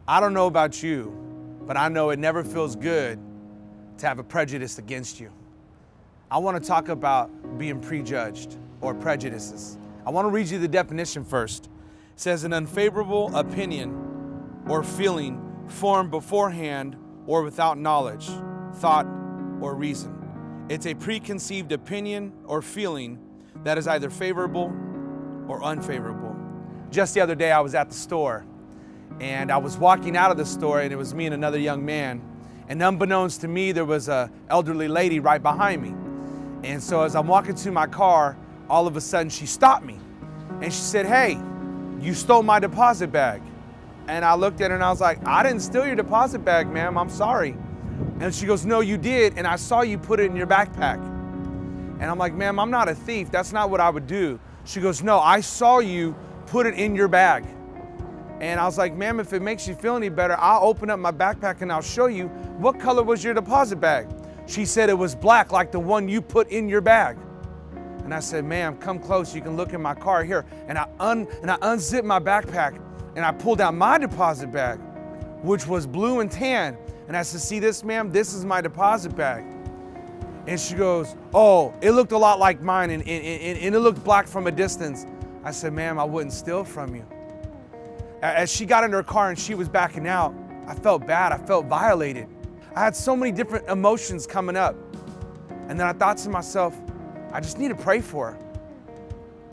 I don't know about you, but I know it never feels good to have a prejudice against you. I want to talk about being prejudged or prejudices. I want to read you the definition first. It says an unfavorable opinion or feeling formed beforehand or without knowledge, thought, or reason. It's a preconceived opinion or feeling that is either favorable or unfavorable. Just the other day I was at the store and I was walking out of the store and it was me and another young man, and unbeknownst to me there was an elderly lady right behind me. And so as I'm walking to my car, all of a sudden she stopped me and she said, "Hey, you stole my deposit bag." And I looked at her and I was like, "I didn't steal your deposit bag, ma'am, I'm sorry." And she goes, "No, you did, and I saw you put it in your backpack." And I'm like, "Ma'am, I'm not a thief, that's not what I would do." She goes, "No, I saw you put it in your bag." And I was like, "Ma'am, if it makes you feel any better, I'll open up my backpack and I'll show you. What color was your deposit bag?" She said it was black, like the one you put in your bag. And I said, "Ma'am, come close, you can look in my car here." And I unzipped my backpack and I pulled out my deposit bag, which was blue and tan. And I said, "See this, ma'am, this is my deposit bag." And she goes, "Oh, it looked a lot like mine and it looked black from a distance." I said, "Ma'am, I wouldn't steal from you." As she got in her car and she was backing out, I felt bad, I felt violated. I had so many different emotions coming up. And then I thought to myself, I just need to pray for her.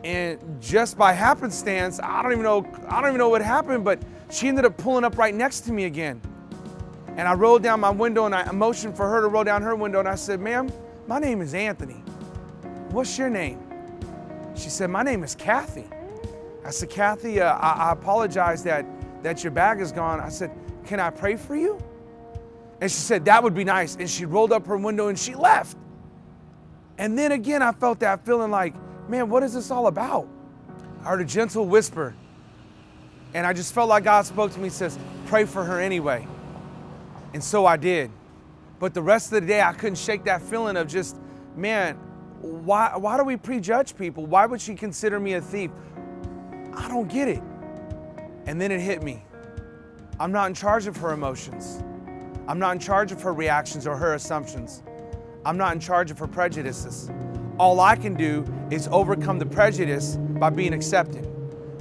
And just by happenstance, I don't even know what happened, but she ended up pulling up right next to me again. And I rolled down my window and I motioned for her to roll down her window, and I said, "Ma'am, my name is Anthony. What's your name?" She said, "My name is Kathy." I said, "Kathy, I apologize that your bag is gone." I said, "Can I pray for you?" And she said, "That would be nice." And she rolled up her window and she left. And then again, I felt that feeling like, man, what is this all about? I heard a gentle whisper. And I just felt like God spoke to me and says, "Pray for her anyway." And so I did. But the rest of the day, I couldn't shake that feeling of just, man, why do we prejudge people? Why would she consider me a thief? I don't get it. And then it hit me. I'm not in charge of her emotions. I'm not in charge of her reactions or her assumptions. I'm not in charge of her prejudices. All I can do is overcome the prejudice by being accepted,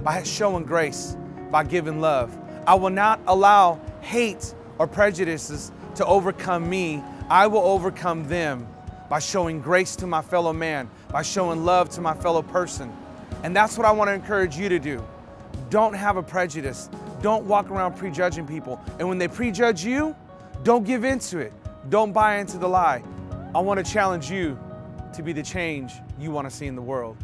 by showing grace, by giving love. I will not allow hate or prejudices to overcome me. I will overcome them by showing grace to my fellow man, by showing love to my fellow person. And that's what I want to encourage you to do. Don't have a prejudice. Don't walk around prejudging people. And when they prejudge you, don't give into it. Don't buy into the lie. I want to challenge you to be the change you want to see in the world.